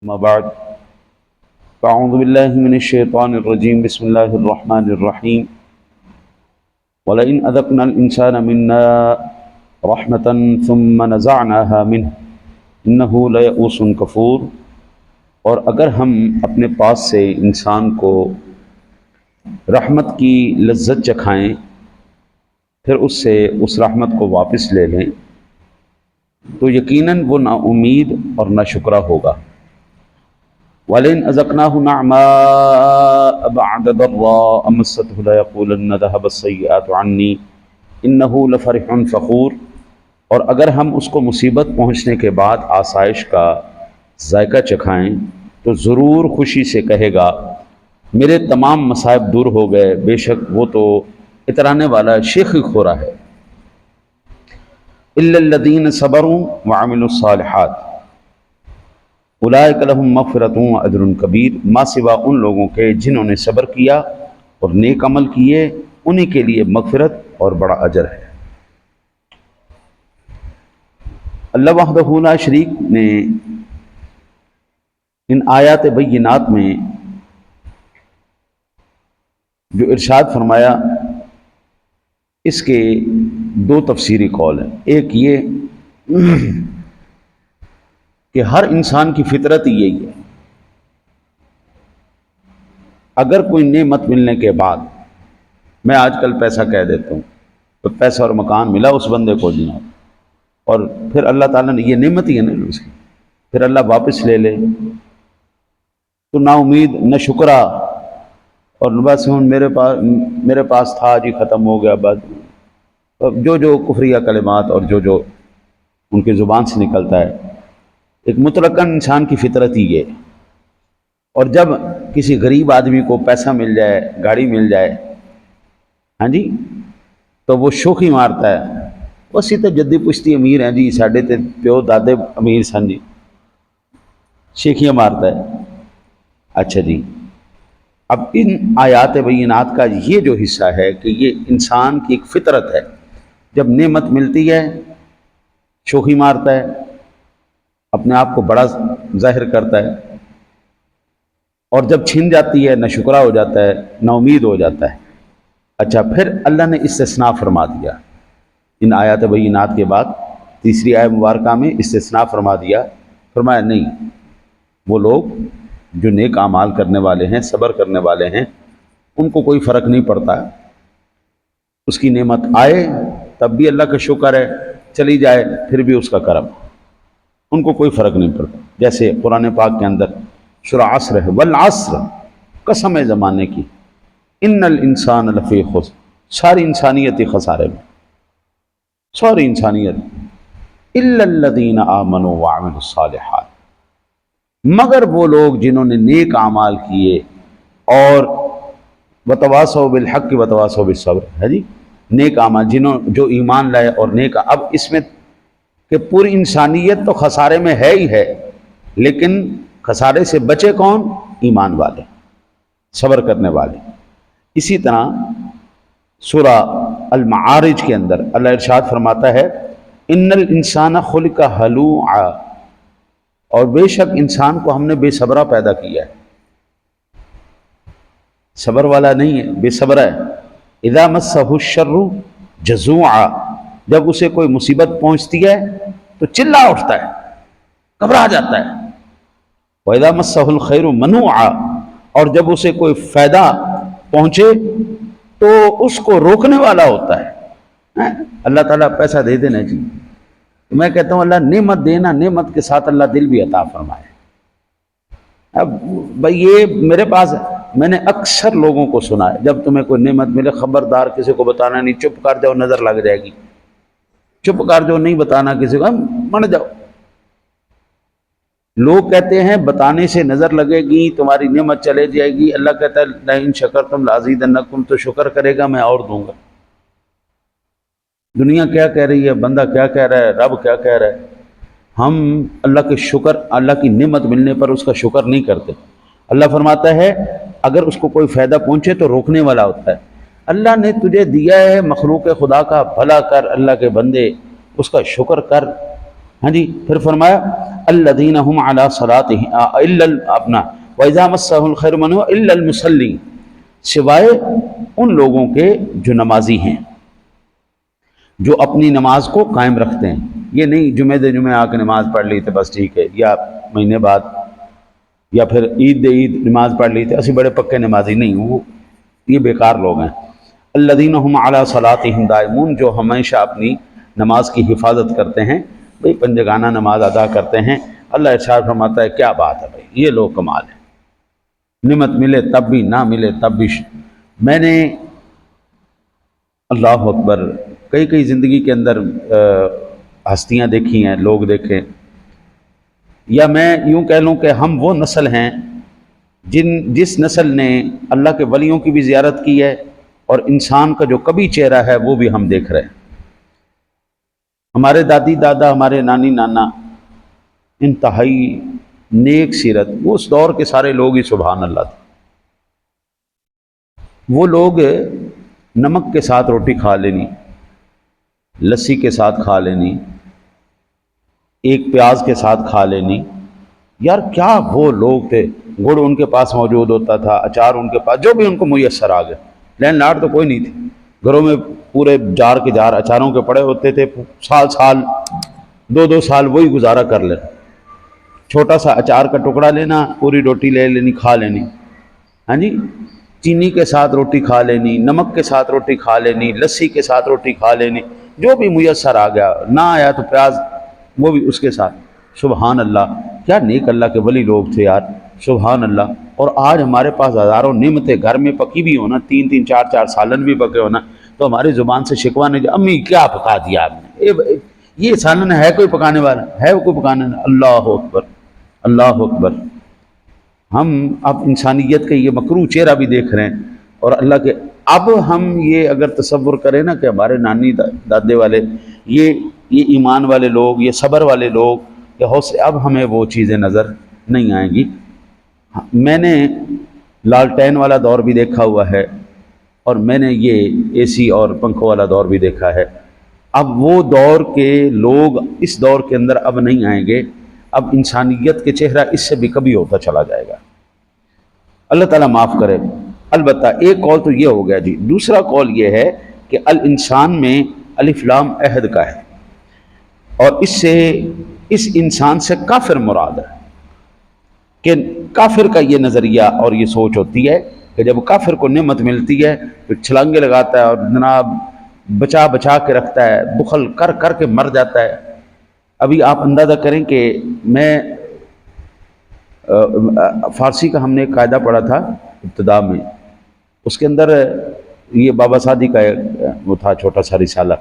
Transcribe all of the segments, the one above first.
أما بعد فأعوذ بالله من الشيطان الرجيم بسم الله الرحمن الرحيم ولئن أذقنا الإنسان منا رحمة ثم نزعناها منه إنه ليئوس كفور۔ اور اگر ہم اپنے پاس سے انسان کو رحمت کی لذت چکھائیں پھر اس سے اس رحمت کو واپس لے لیں تو یقیناً وہ نا امید اور نا شکرہ ہوگا۔ وَلَئِنْ أَذَقْنَاهُ نَعْمَاءَ بَعْدَ ضَرَّاءَ مَسَّتْهُ لَيَقُولَنَّ ذَهَبَ السَّيِّئَاتُ عَنِّي إِنَّهُ لَفَرِحٌ فَخُورٌ۔ اور اگر ہم اس کو مصیبت پہنچنے کے بعد آسائش کا ذائقہ چکھائیں تو ضرور خوشی سے کہے گا میرے تمام مصائب دور ہو گئے، بے شک وہ تو اترانے والا شیخی خورا ہے۔ إِلَّا الَّذِينَ صَبَرُوا وَعَمِلُوا الصَّالِحَاتِ اولئک لہم مغفرۃ واجر کبیر۔ ما سوا ان لوگوں کے جنہوں نے صبر کیا اور نیک عمل کیے، انہی کے لیے مغفرت اور بڑا اجر ہے۔ اللہ وحدہ لا شریک نے ان آیات بینات میں جو ارشاد فرمایا اس کے دو تفسیری قول ہیں۔ ایک یہ کہ ہر انسان کی فطرت ہی یہی ہے، اگر کوئی نعمت ملنے کے بعد، میں آج کل پیسہ کہہ دیتا ہوں تو پیسہ اور مکان ملا اس بندے کو جناب، اور پھر اللہ تعالیٰ نے یہ نعمت ہی ہے نا اس کی، پھر اللہ واپس لے لے تو نا امید نہ شکرہ، اور بس میرے پاس تھا جی ختم ہو گیا، بس جو کفریہ کلمات اور جو ان کی زبان سے نکلتا ہے، ایک مطلقاً انسان کی فطرت ہی ہے۔ اور جب کسی غریب آدمی کو پیسہ مل جائے، گاڑی مل جائے، ہاں جی، تو وہ شوخی مارتا ہے، اسی تو جدی پشتی امیر ہیں جی، ساڈے تے پیو دادے امیر سن جی، شیخیاں مارتا ہے۔ اچھا جی، اب ان آیات بینات کا یہ جو حصہ ہے کہ یہ انسان کی ایک فطرت ہے، جب نعمت ملتی ہے شوخی مارتا ہے، اپنے آپ کو بڑا ظاہر کرتا ہے، اور جب چھن جاتی ہے نہ شکرہ ہو جاتا ہے، نہ امید ہو جاتا ہے۔ اچھا، پھر اللہ نے استثناء فرما دیا ان آیات بینات کے بعد، تیسری آیت مبارکہ میں استثناء فرما دیا، فرمایا نہیں، وہ لوگ جو نیک اعمال کرنے والے ہیں، صبر کرنے والے ہیں، ان کو کوئی فرق نہیں پڑتا، اس کی نعمت آئے تب بھی اللہ کا شکر ہے، چلی جائے پھر بھی اس کا کرم، ان کو کوئی فرق نہیں پڑتا۔ جیسے قرآن پاک کے اندر سورہ عصر ہے، والعصر، قسم ہے زمانے کی، ان الانسان لفی خسر، ساری انسانیت خسارے میں، ساری انسانیت، الا الذین آمنوا وعملوا الصالحات، مگر وہ لوگ جنہوں نے نیک اعمال کیے اور وتواصوا بالحق وتواصوا بالصبر، ہے جی، نیک اعمال جو ایمان لائے اور نیک، اب اس میں کہ پوری انسانیت تو خسارے میں ہے ہی ہے، لیکن خسارے سے بچے کون؟ ایمان والے، صبر کرنے والے۔ اسی طرح سورہ المعارج کے اندر اللہ ارشاد فرماتا ہے ان الانسان خلق ہلوعا، اور بے شک انسان کو ہم نے بے صبرہ پیدا کیا ہے، صبر والا نہیں ہے، بے صبر ہے۔ اذا مسہ الشر جزوعا، جب اسے کوئی مصیبت پہنچتی ہے تو چلا اٹھتا ہے، گھبرا جاتا ہے۔ وَإِذَا مَسَّهُ الْخَيْرُ مَنُوعًا، اور جب اسے کوئی فائدہ پہنچے تو اس کو روکنے والا ہوتا ہے۔ اللہ تعالیٰ پیسہ دے دینا جی، میں کہتا ہوں اللہ نعمت دینا، نعمت کے ساتھ اللہ دل بھی عطا فرمائے۔ اب بھائی یہ میرے پاس، میں نے اکثر لوگوں کو سنا ہے جب تمہیں کوئی نعمت ملے خبردار کسی کو بتانا نہیں، چپ کر جاؤ نظر لگ جائے گی، چپ کر جاؤ، نہیں بتانا کسی کو، مر جاؤ۔ لوگ کہتے ہیں بتانے سے نظر لگے گی، تمہاری نعمت چلے جائے گی، اللہ کہتا ہے لئن شکرتم لازیدنکم، تو شکر کرے گا میں اور دوں گا۔ دنیا کیا کہہ رہی ہے، بندہ کیا کہہ رہا ہے، رب کیا کہہ رہا ہے، ہم اللہ کے شکر، اللہ کی نعمت ملنے پر اس کا شکر نہیں کرتے۔ اللہ فرماتا ہے اگر اس کو کوئی فائدہ پہنچے تو روکنے والا ہوتا ہے۔ اللہ نے تجھے دیا ہے، مخلوق خدا کا بھلا کر، اللہ کے بندے اس کا شکر کر، ہاں جی، پھر فرمایا الذین هم علی صلاتہم الا اپنا واذا مسہ الخیر منہم الا المصلین، سوائے ان لوگوں کے جو نمازی ہیں، جو اپنی نماز کو قائم رکھتے ہیں. یہ نہیں جمعہ دے جمعہ آ کے نماز پڑھ لی تو بس ٹھیک ہے، یا مہینے بعد یا پھر عید دے عید نماز پڑھ لی تھے اسی بڑے پکے نمازی نہیں، وہ یہ بیکار لوگ ہیں. الذین هم علی صلاتہم دائمون، جو ہمیشہ اپنی نماز کی حفاظت کرتے ہیں، بھئی پنجگانہ نماز ادا کرتے ہیں. اللہ ارشاد فرماتا ہے کیا بات ہے بھائی، یہ لوگ کمال ہے. نعمت ملے تب بھی، نہ ملے تب بھی. میں نے اللہ اکبر کئی زندگی کے اندر ہستیاں دیکھی ہیں، لوگ دیکھیں، یا میں یوں کہہ لوں کہ ہم وہ نسل ہیں جس نسل نے اللہ کے ولیوں کی بھی زیارت کی ہے، اور انسان کا جو کبھی چہرہ ہے وہ بھی ہم دیکھ رہے ہیں. ہمارے دادی دادا، ہمارے نانی نانا انتہائی نیک سیرت، وہ اس دور کے سارے لوگ ہی سبحان اللہ تھے. وہ لوگ نمک کے ساتھ روٹی کھا لینی، لسی کے ساتھ کھا لینی، ایک پیاز کے ساتھ کھا لینی. یار کیا وہ لوگ تھے. گڑ ان کے پاس موجود ہوتا تھا، اچار ان کے پاس، جو بھی ان کو میسر آ گئے. لینڈ لارڈ تو کوئی نہیں تھی، گھروں میں پورے جار کے جار اچاروں کے پڑے ہوتے تھے. سال 2 سال وہی گزارا کر لیں. چھوٹا سا اچار کا ٹکڑا لینا، پوری روٹی لے لینی، کھا لینی. ہاں جی، چینی کے ساتھ روٹی کھا لینی، نمک کے ساتھ روٹی کھا لینی، لسی کے ساتھ روٹی کھا لینی، جو بھی میسر آ گیا. نہ آیا تو پیاز وہ بھی اس کے ساتھ. سبحان اللہ، کیا نیک اللہ کے ولی لوگ تھے یار، سبحان اللہ. اور آج ہمارے پاس ہزاروں نعمتیں گھر میں پکی بھی ہونا، 3 4 سالن بھی پکے ہونا، تو ہماری زبان سے شکوہ نہیں کہ امی کیا پکا دیا آپ نے، یہ سالن ہے کوئی پکانے والا ہے، وہ کوئی پکانے والا. اللہ اکبر اللہ اکبر. ہم اب انسانیت کے یہ مکروہ چہرہ بھی دیکھ رہے ہیں. اور اللہ کے اب ہم یہ اگر تصور کریں نا کہ ہمارے نانی دادے والے یہ ایمان والے لوگ، یہ صبر والے لوگ، یہ حوصلے، اب ہمیں وہ چیزیں نظر نہیں آئیں گی. میں نے لالٹین والا دور بھی دیکھا ہوا ہے، اور میں نے یہ اے سی اور پنکھوں والا دور بھی دیکھا ہے. اب وہ دور کے لوگ اس دور کے اندر اب نہیں آئیں گے. اب انسانیت کے چہرہ اس سے بھی کبھی ہوتا چلا جائے گا. اللہ تعالیٰ معاف کرے. البتہ ایک قول تو یہ ہو گیا جی. دوسرا قول یہ ہے کہ الانسان میں الف لام عہد کا ہے، اور اس انسان سے کافر مراد ہے. کہ کافر کا یہ نظریہ اور یہ سوچ ہوتی ہے کہ جب کافر کو نعمت ملتی ہے تو چھلانگے لگاتا ہے اور جناب بچا کے رکھتا ہے، بخل کر کے مر جاتا ہے. ابھی آپ اندازہ کریں کہ میں فارسی کا ہم نے ایک قاعدہ پڑھا تھا ابتدا میں، اس کے اندر یہ بابا سعدی کا وہ تھا چھوٹا سا رسالہ.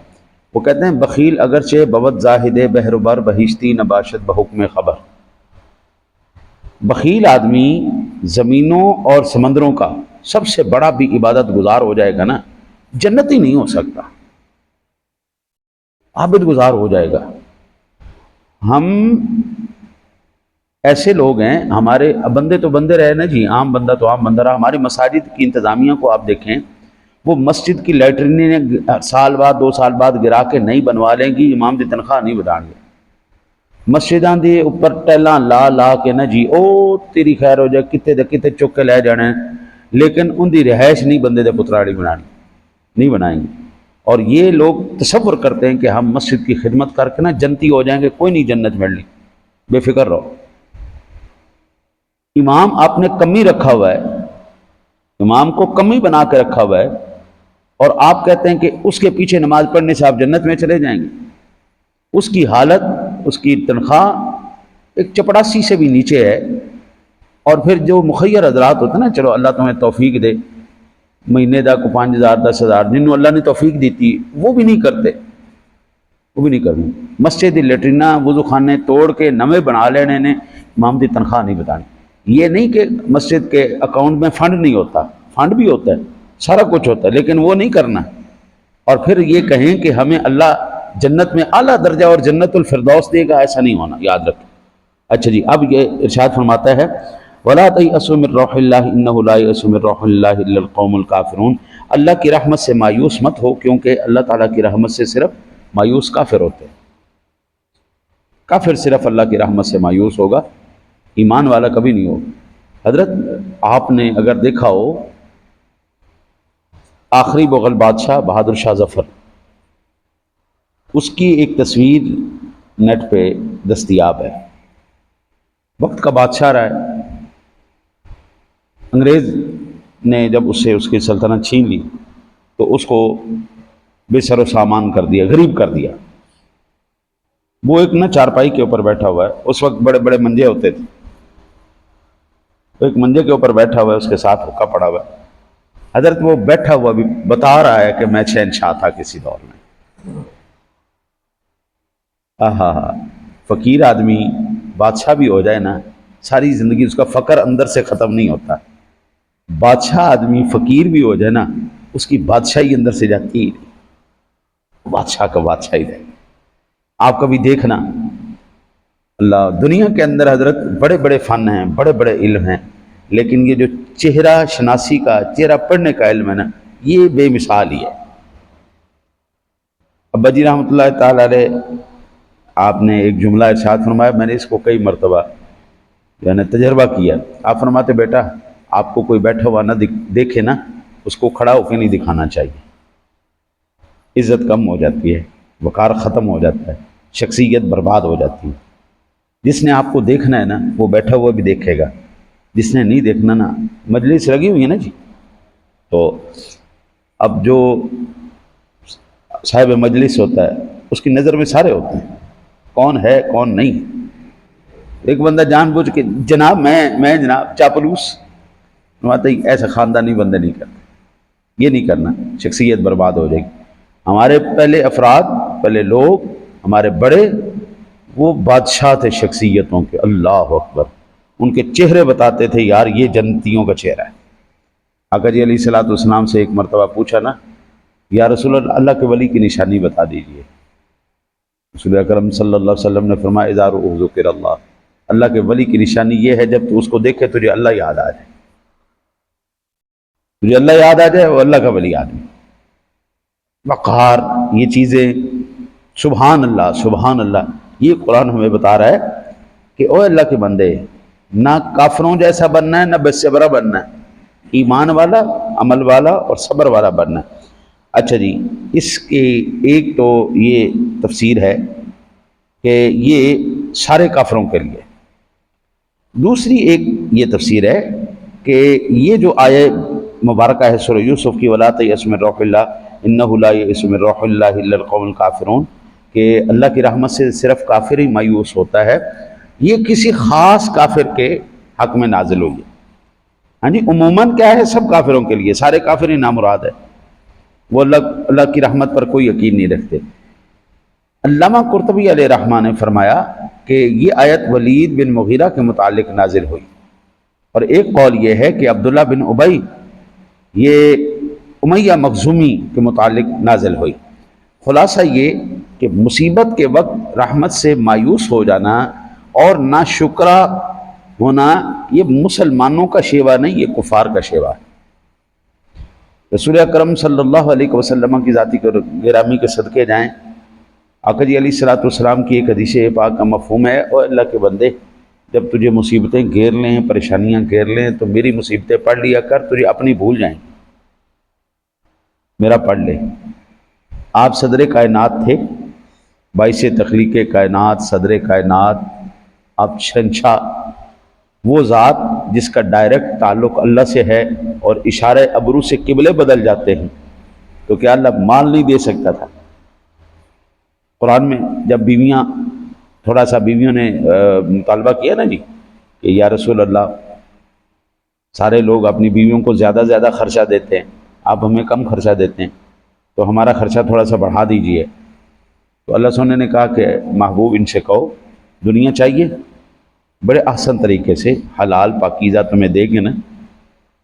وہ کہتے ہیں بخیل اگرچہ بود زاہد بحر بر بہشتی نباشت بحکم خبر. بخیل آدمی زمینوں اور سمندروں کا سب سے بڑا بھی عبادت گزار ہو جائے گا نا، جنتی نہیں ہو سکتا، عابد گزار ہو جائے گا. ہم ایسے لوگ ہیں، ہمارے بندے تو بندے رہے نا جی، عام بندہ تو عام بندہ رہا. ہماری مساجد کی انتظامیہ کو آپ دیکھیں، وہ مسجد کی لیٹرینیں سال بعد 2 سال بعد گرا کے نہیں بنوا لیں گی، امام دی تنخواہ نہیں بتائیں گے. مسجداں دے اوپر ٹیلاں لا کے نا جی او تیری خیر ہو جائے، کتے دے کتے چک کے لے جانے، لیکن ان دی رہائش نہیں بندے دے پتراڑی بنانی، نہیں بنائیں گے. اور یہ لوگ تصور کرتے ہیں کہ ہم مسجد کی خدمت کر کے نا جنتی ہو جائیں گے. کوئی نہیں جنت ملنی، بے فکر رہو. امام آپ نے کمی رکھا ہوا ہے، امام کو کمی بنا کے رکھا ہوا ہے، اور آپ کہتے ہیں کہ اس کے پیچھے نماز پڑھنے سے آپ جنت میں چلے جائیں گے. اس کی حالت، اس کی تنخواہ ایک چپڑاسی سے بھی نیچے ہے. اور پھر جو مخیر حضرات ہوتے ہیں نا، چلو اللہ تمہیں توفیق دے، مہینے دا کو 5,000 10,000 جنہوں اللہ نے توفیق دیتی، وہ بھی نہیں کرتے، وہ بھی نہیں کرتے. مسجد دی لیٹرینہ وضو خانے توڑ کے نویں بنا لینے نے امام دی تنخواہ نہیں بتانی. یہ نہیں کہ مسجد کے اکاؤنٹ میں فنڈ نہیں ہوتا، فنڈ بھی ہوتا ہے، سارا کچھ ہوتا ہے، لیکن وہ نہیں کرنا. اور پھر یہ کہیں کہ ہمیں اللہ جنت میں اعلیٰ درجہ اور جنت الفردوس دے گا، ایسا نہیں ہونا، یاد رکھیں. اچھا جی، اب یہ ارشاد فرماتا ہے وَلَا تَيْأَسُوا مِن رَوْحِ اللَّهِ إِنَّهُ لَا يَيْأَسُ مِن رَوْحِ اللَّهِ إِلَّا الْقَوْمُ الْكَافِرُونَ. اللہ کی رحمت سے مایوس مت ہو، کیونکہ اللہ تعالیٰ کی رحمت سے صرف مایوس کافر ہوتے ہیں. کافر صرف اللہ کی رحمت سے مایوس ہوگا، ایمان والا کبھی نہیں ہوگا۔ حضرت آپ نے اگر دیکھا ہو، آخری مغل بادشاہ بہادر شاہ ظفر، اس کی ایک تصویر نیٹ پہ دستیاب ہے۔ وقت کا بادشاہ رہا ہے، انگریز نے جب اس سے اس کی سلطنت چھین لی تو اس کو بے سر و سامان کر دیا، غریب کر دیا۔ وہ ایک نا چارپائی کے اوپر بیٹھا ہوا ہے، اس وقت بڑے بڑے منجے ہوتے تھے، وہ ایک منجے کے اوپر بیٹھا ہوا ہے، اس کے ساتھ حقہ پڑا ہوا ہے۔ حضرت وہ بیٹھا ہوا بھی بتا رہا ہے کہ میں شہنشاہ تھا کسی دور میں۔ ہاں، فقیر آدمی بادشاہ بھی ہو جائے نا، ساری زندگی اس کا فقر اندر سے ختم نہیں ہوتا۔ بادشاہ آدمی فقیر بھی ہو جائے نا، اس کی بادشاہی اندر سے جاتی ہی نہیں، بادشاہ کا بادشاہ ہی رہے۔ آپ کبھی دیکھنا، اللہ دنیا کے اندر حضرت بڑے بڑے فن ہیں، بڑے بڑے علم ہیں، لیکن یہ جو چہرہ شناسی کا، چہرہ پڑھنے کا علم ہے نا، یہ بے مثال ہی ہے۔ ابا جی رحمۃ اللہ تعالی علیہ، آپ نے ایک جملہ ارشاد فرمایا، میں نے اس کو کئی مرتبہ یعنی تجربہ کیا۔ آپ فرماتے بیٹا، آپ کو کوئی بیٹھا ہوا نہ دیکھے نا، اس کو کھڑا ہو کے نہیں دکھانا چاہیے، عزت کم ہو جاتی ہے، وقار ختم ہو جاتا ہے، شخصیت برباد ہو جاتی ہے۔ جس نے آپ کو دیکھنا ہے نا، وہ بیٹھا ہوا بھی دیکھے گا، جس نے نہیں دیکھنا نا، مجلس لگی ہوئی ہے نا جی، تو اب جو صاحب مجلس ہوتا ہے اس کی نظر میں سارے ہوتے ہیں، کون ہے کون نہیں۔ ایک بندہ جان بوجھ کے جناب میں جناب چاپلوس، ایسا خاندانی بندے نہیں کرتے، یہ نہیں کرنا، شخصیت برباد ہو جائے گی۔ ہمارے پہلے افراد، پہلے لوگ، ہمارے بڑے، وہ بادشاہ تھے شخصیتوں کے، اللہ اکبر، ان کے چہرے بتاتے تھے یار یہ جنتیوں کا چہرہ ہے۔ آقا جی علیہ الصلوۃ والسلام سے ایک مرتبہ پوچھا نا، یا رسول اللہ، اللہ کے ولی کی نشانی بتا دیجئے۔ رسول اکرم صلی اللہ علیہ وسلم نے فرمایا اذا رؤوا ذکر اللہ، اللہ کے ولی کی نشانی یہ ہے جب تو اس کو دیکھے تجھے اللہ یاد آ جائے، تجھے اللہ یاد آ جائے، وہ اللہ کا ولی آدمی۔ وقار، یہ چیزیں، سبحان اللہ سبحان اللہ، یہ قرآن ہمیں بتا رہا ہے کہ او اللہ کے بندے، نہ کافروں جیسا بننا ہے، نہ بے صبرا بننا ہے، ایمان والا، عمل والا اور صبر والا بننا ہے۔ اچھا جی، اس کی ایک تو یہ تفسیر ہے کہ یہ سارے کافروں کے لیے، دوسری ایک یہ تفسیر ہے کہ یہ جو آیہ مبارکہ ہے سورہ یوسف کی، وَلَا تَيْأَسُ مِن رَوْحِ اللَّهِ إِنَّهُ لَا يَيْأَسُ مِن رَوْحِ اللَّهِ إِلَّا الْقَوْمُ الْكَافِرُونَ، کہ اللہ کی رحمت سے صرف کافر ہی مایوس ہوتا ہے، یہ کسی خاص کافر کے حق میں نازل ہوئی ہے۔ ہاں جی، عموماً کیا ہے، سب کافروں کے لیے، سارے کافر ہی نامراد ہے، وہ اللہ کی رحمت پر کوئی یقین نہیں رکھتے۔ علامہ قرطبی علیہ رحمہ نے فرمایا کہ یہ آیت ولید بن مغیرہ کے متعلق نازل ہوئی، اور ایک قول یہ ہے کہ عبداللہ بن ابی، یہ امیہ مخزومی کے متعلق نازل ہوئی۔ خلاصہ یہ کہ مصیبت کے وقت رحمت سے مایوس ہو جانا اور ناشکرا ہونا، یہ مسلمانوں کا شیوا نہیں، یہ کفار کا شیوا ہے۔ رسول اکرم صلی اللہ علیہ وسلم کی ذاتی گرامی کے صدقے جائیں، آقا جی علیہ الصلوۃ والسلام کی ایک حدیث پاک کا مفہوم ہے، اور اللہ کے بندے، جب تجھے مصیبتیں گھیر لیں، پریشانیاں گھیر لیں، تو میری مصیبتیں پڑھ لیا کر، تجھے اپنی بھول جائیں، میرا پڑھ لے۔ آپ صدر کائنات تھے، باعث تخلیق کائنات، صدر کائنات، آپ شہنشاہ، وہ ذات جس کا ڈائریکٹ تعلق اللہ سے ہے، اور اشارہ ابرو سے قبلے بدل جاتے ہیں، تو کیا اللہ مال نہیں دے سکتا تھا؟ قرآن میں جب بیویاں، تھوڑا سا بیویوں نے مطالبہ کیا نا جی کہ یا رسول اللہ، سارے لوگ اپنی بیویوں کو زیادہ زیادہ خرچہ دیتے ہیں، آپ ہمیں کم خرچہ دیتے ہیں، تو ہمارا خرچہ تھوڑا سا بڑھا دیجئے۔ تو اللہ سبحانہ نے کہا کہ محبوب ان سے کہو دنیا چاہیے، بڑے احسن طریقے سے حلال پاکیزہ تمہیں دیں گے نا،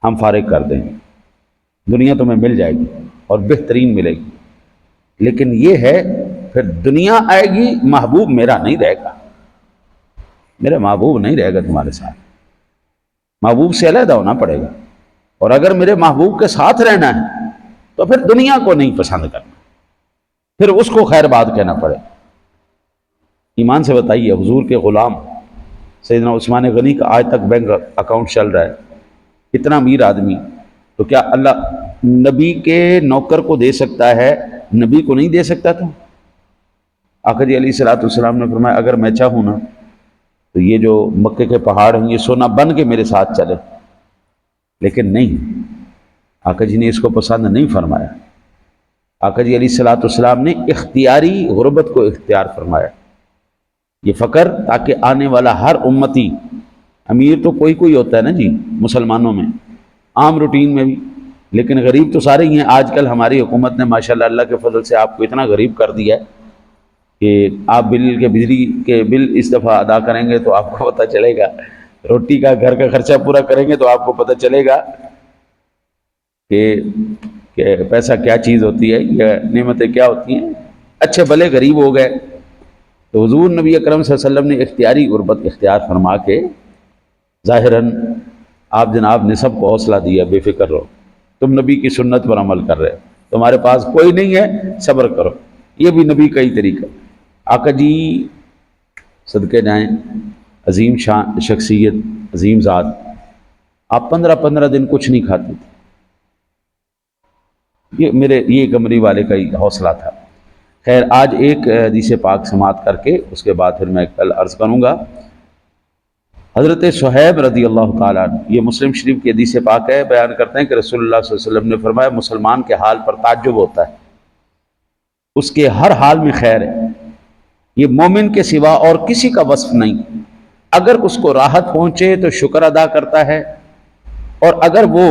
ہم فارغ کر دیں گے، دنیا تمہیں مل جائے گی اور بہترین ملے گی، لیکن یہ ہے پھر دنیا آئے گی، محبوب میرا نہیں رہے گا، میرا محبوب نہیں رہے گا تمہارے ساتھ، محبوب سے علیحدہ ہونا پڑے گا، اور اگر میرے محبوب کے ساتھ رہنا ہے تو پھر دنیا کو نہیں پسند کرنا، پھر اس کو خیر بات کہنا پڑے۔ ایمان سے بتائیے، حضور کے غلام سیدنا عثمان غنی کا آج تک بینک اکاؤنٹ چل رہا ہے، اتنا امیر آدمی، تو کیا اللہ نبی کے نوکر کو دے سکتا ہے، نبی کو نہیں دے سکتا تھا؟ آقا جی علیہ الصلوۃ والسلام نے فرمایا اگر میں چاہوں نا تو یہ جو مکے کے پہاڑ ہیں یہ سونا بن کے میرے ساتھ چلے، لیکن نہیں، آقا جی نے اس کو پسند نہیں فرمایا۔ آقا جی علیہ الصلوۃ والسلام نے اختیاری غربت کو اختیار فرمایا، یہ فقر تاکہ آنے والا ہر امتی، امیر تو کوئی کوئی ہوتا ہے نا جی مسلمانوں میں عام روٹین میں بھی، لیکن غریب تو سارے ہی ہیں۔ آج کل ہماری حکومت نے ماشاءاللہ اللہ کے فضل سے آپ کو اتنا غریب کر دیا ہے کہ آپ بجلی کے بل اس دفعہ ادا کریں گے تو آپ کو پتہ چلے گا، روٹی کا گھر کا خرچہ پورا کریں گے تو آپ کو پتہ چلے گا کہ پیسہ کیا چیز ہوتی ہے، یہ نعمتیں کیا ہوتی ہیں۔ اچھے بھلے غریب ہو گئے تو حضور نبی اکرم صلی اللہ علیہ وسلم نے اختیاری غربت اختیار فرما کے ظاہراً آپ جناب نے سب کو حوصلہ دیا، بے فکر رہو، تم نبی کی سنت پر عمل کر رہے ہو، تمہارے پاس کوئی نہیں ہے، صبر کرو۔ یہ بھی نبی کا ہی طریقہ۔ آقا جی صدقے جائیں، عظیم شان شخصیت، عظیم ذات، آپ 15 دن کچھ نہیں کھاتے تھے۔ یہ کمری والے کا ہی حوصلہ تھا۔ خیر، آج ایک حدیث پاک سماعت کر کے اس کے بعد پھر میں کل عرض کروں گا۔ حضرت صہیب رضی اللہ تعالیٰ عنہ، یہ مسلم شریف کی حدیث پاک ہے، بیان کرتے ہیں کہ رسول اللہ صلی اللہ علیہ وسلم نے فرمایا مسلمان کے حال پر تعجب ہوتا ہے، اس کے ہر حال میں خیر ہے، یہ مومن کے سوا اور کسی کا وصف نہیں۔ اگر اس کو راحت پہنچے تو شکر ادا کرتا ہے، اور اگر وہ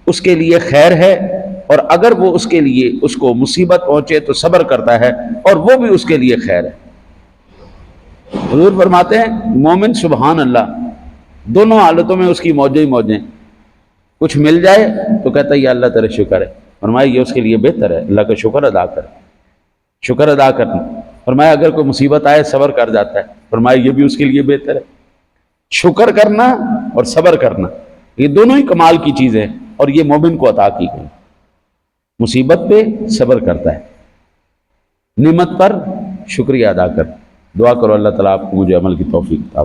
اس کے لیے خیر ہے، اور اگر وہ اس کے لیے اس کو مصیبت پہنچے تو صبر کرتا ہے، اور وہ بھی اس کے لیے خیر ہے۔ حضور فرماتے ہیں مومن سبحان اللہ دونوں حالتوں میں اس کی موجیں ہی موجیں، کچھ مل جائے تو کہتا ہے یا اللہ تیرے شکر ہے، فرمایا یہ اس کے لیے بہتر ہے، اللہ کا شکر ادا کر، شکر ادا کرنا۔ فرمایا اگر کوئی مصیبت آئے صبر کر جاتا ہے، فرمایا یہ بھی اس کے لیے بہتر ہے۔ شکر کرنا اور صبر کرنا یہ دونوں ہی کمال کی چیزیں ہیں، اور یہ مومن کو عطا کی گئی۔ مصیبت پہ صبر کرتا ہے، نعمت پر شکریہ ادا کر۔ دعا کرو اللہ تعالیٰ آپ کو مجھے عمل کی توفیق عطا